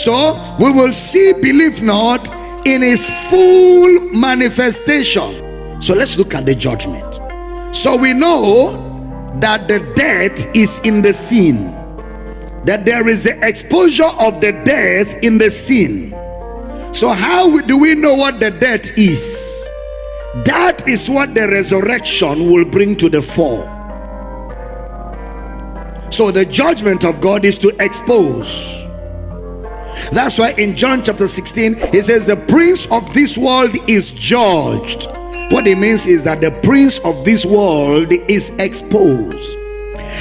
So we will see, believe not, in his full manifestation. So let's look at the judgment. So we know that the death is in the sin, that there is the exposure of the death in the sin. So how do we know what the death is? That is what the resurrection will bring to the fore. So the judgment of God is to expose. That's why in John chapter 16 he says the prince of this world is judged. What it means is that the prince of this world is exposed.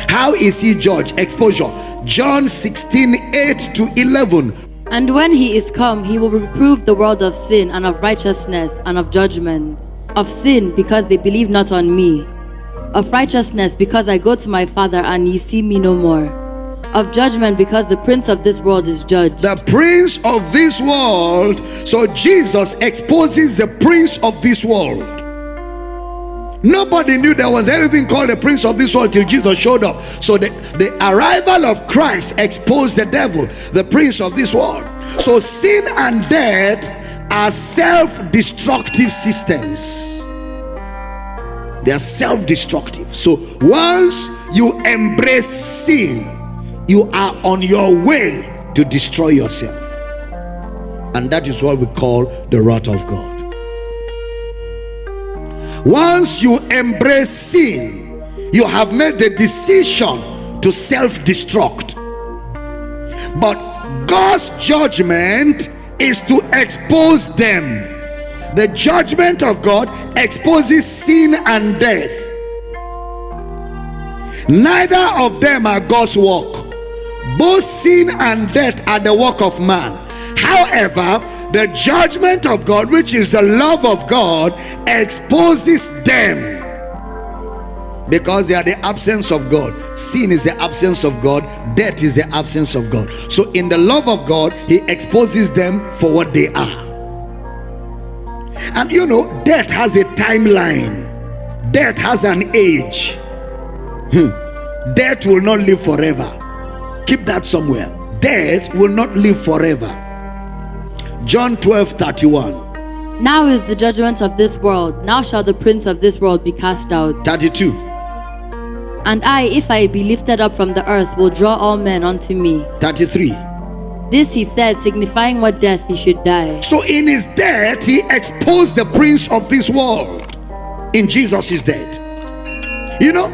How is he judged? Exposure. John 16:8-11. And when he is come, he will reprove the world of sin and of righteousness and of judgment. Of sin, because they believe not on me. Of righteousness, because I go to my Father and ye see me no more. Of judgment, because the prince of this world is judged. The prince of this world. So Jesus exposes the prince of this world. Nobody knew there was anything called the prince of this world till Jesus showed up. So the arrival of Christ exposed the devil, the prince of this world. So sin and death are self-destructive systems. They are self-destructive. So once you embrace sin, you are on your way to destroy yourself. And that is what we call the wrath of God. Once you embrace sin, you have made the decision to self-destruct. But God's judgment is to expose them. The judgment of God exposes sin and death. Neither of them are God's work. Both sin and death are the work of man. However, the judgment of God, which is the love of God, exposes them because they are the absence of God. Sin is the absence of God. Death is the absence of God. So in the love of God, he exposes them for what they are. And you know, death has a timeline. Death has an age. Death will not live forever. Keep that somewhere. Death will not live forever. John 12:31. Now is the judgment of this world. Now shall the prince of this world be cast out. 32. And I, if I be lifted up from the earth, will draw all men unto me. 33. This he said, signifying what death he should die. So in his death, he exposed the prince of this world. In Jesus' death. You know,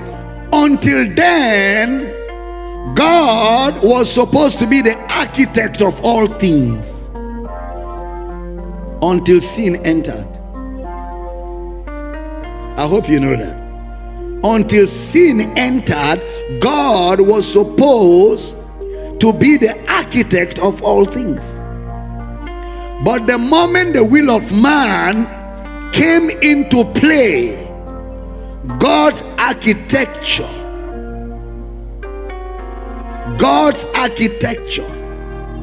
until then, God was supposed to be the architect of all things. Until sin entered. I hope you know that. Until sin entered, God was supposed to be the architect of all things. But the moment the will of man came into play, God's architecture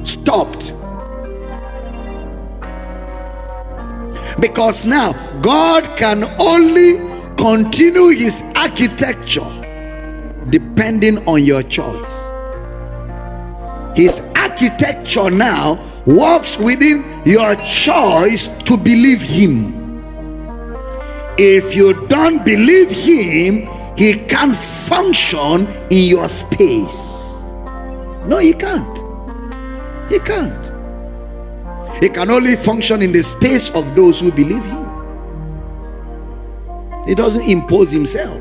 stopped. Because now God can only continue his architecture depending on your choice. His architecture now works within your choice to believe him. If you don't believe him, he can't function in your space. No, he can't. He can't. He can only function in the space of those who believe him. He doesn't impose himself.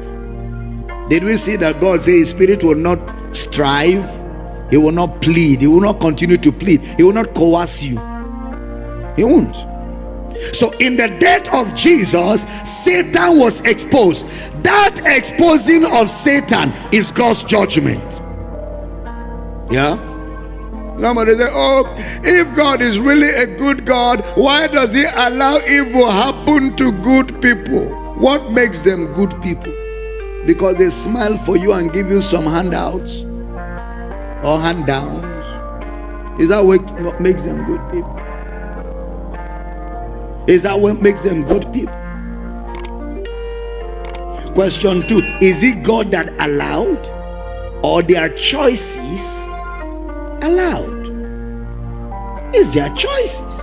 Did we see that God says his spirit will not strive? He will not plead. He will not continue to plead. He will not coerce you. He won't. So in the death of Jesus, Satan was exposed. That exposing of Satan is God's judgment. Yeah? Somebody say, oh, if God is really a good God, why does he allow evil happen to good people? What makes them good people? Because they smile for you and give you some handouts or handdowns. Is that what makes them good people? Is that what makes them good people? Question 2, is it God that allowed, or their choices allowed? It's their choices.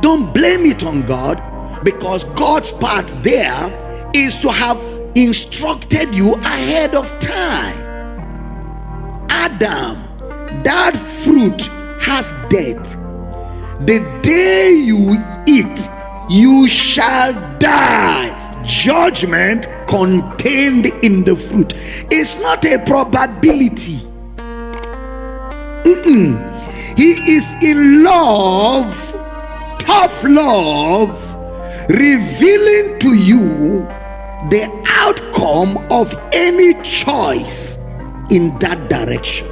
Don't blame it on God, because God's part there is to have instructed you ahead of time. Adam, that fruit has death. The day you eat, you shall die. Judgment contained in the fruit. It's not a probability. He is in love, tough love, revealing to you the outcome of any choice in that direction.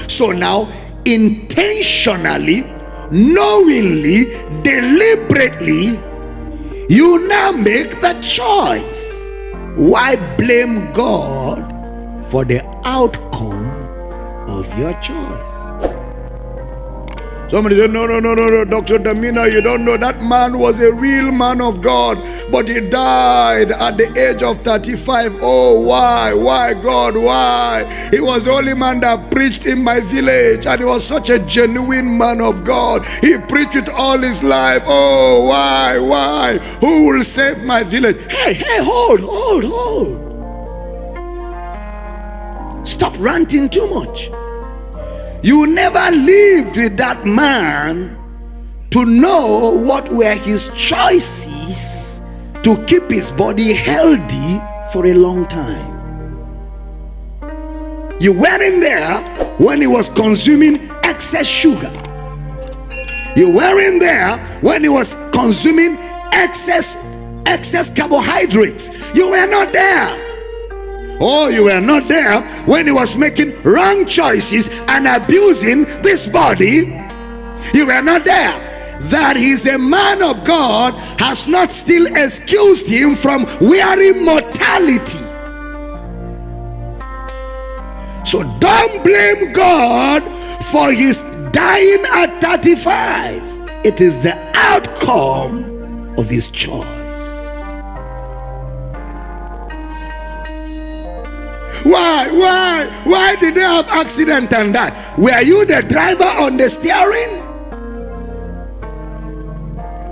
So now, intentionally, knowingly, deliberately, you now make the choice. Why blame God for the outcome of your choice? Somebody said, no, Dr. Damina, you don't know. That man was a real man of God, but he died at the age of 35. Oh, why? Why, God? Why? He was the only man that preached in my village, and he was such a genuine man of God. He preached it all his life. Oh, why? Who will save my village? Hey, hold. Stop ranting too much. You never lived with that man to know what were his choices to keep his body healthy for a long time. You weren't there when he was consuming excess sugar. You weren't there when he was consuming excess carbohydrates. You were not there. Oh, you were not there when he was making wrong choices and abusing this body. You were not there. That he's a man of God has not still excused him from wearing mortality. So don't blame God for his dying at 35. It is the outcome of his choice. Why did they have accident and die? Were you the driver on the steering?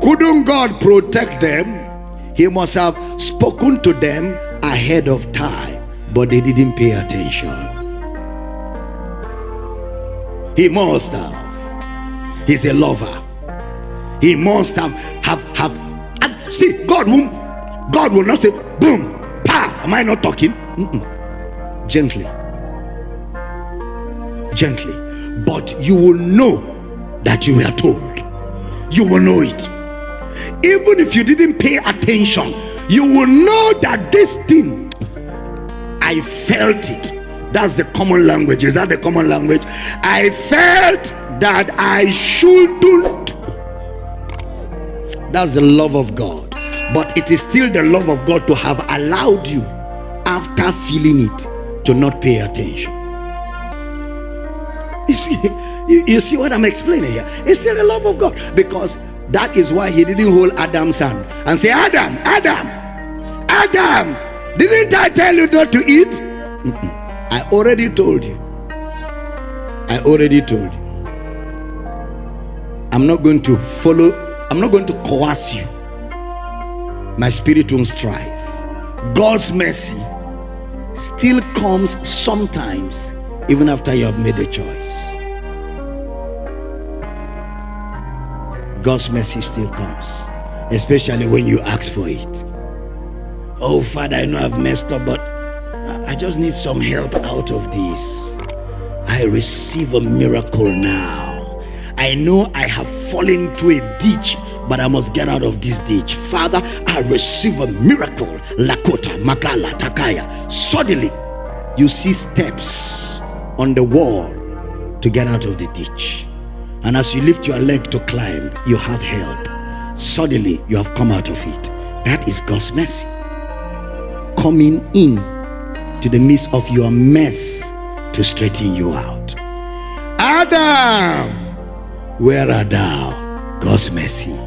Couldn't God protect them? He must have spoken to them ahead of time, but they didn't pay attention. He must have. He's a lover. He must have. See, God will not say boom, pa. Am I not talking? Gently, but you will know that you were told. You will know it. Even if you didn't pay attention, you will know that this thing, I felt it. That's the common language. Is that the common language? I felt that I shouldn't. That's the love of God. But it is still the love of God to have allowed you, after feeling it, to not pay attention. You see what I'm explaining here? It's still the love of God, because that is why he didn't hold Adam's hand and say, Adam, didn't I tell you not to eat? I already told you. I'm not going to coerce you. My spirit won't strive. God's mercy still comes sometimes, even after you have made a choice. God's mercy still comes, especially when you ask for it. Oh, Father, I know I've messed up, but I just need some help out of this. I receive a miracle now. I know I have fallen into a ditch, but I must get out of this ditch. Father, I receive a miracle. Lakota, Magala, Takaya. Suddenly, you see steps on the wall to get out of the ditch. And as you lift your leg to climb, you have help. Suddenly, you have come out of it. That is God's mercy. Coming in to the midst of your mess to straighten you out. Adam, where art thou? God's mercy.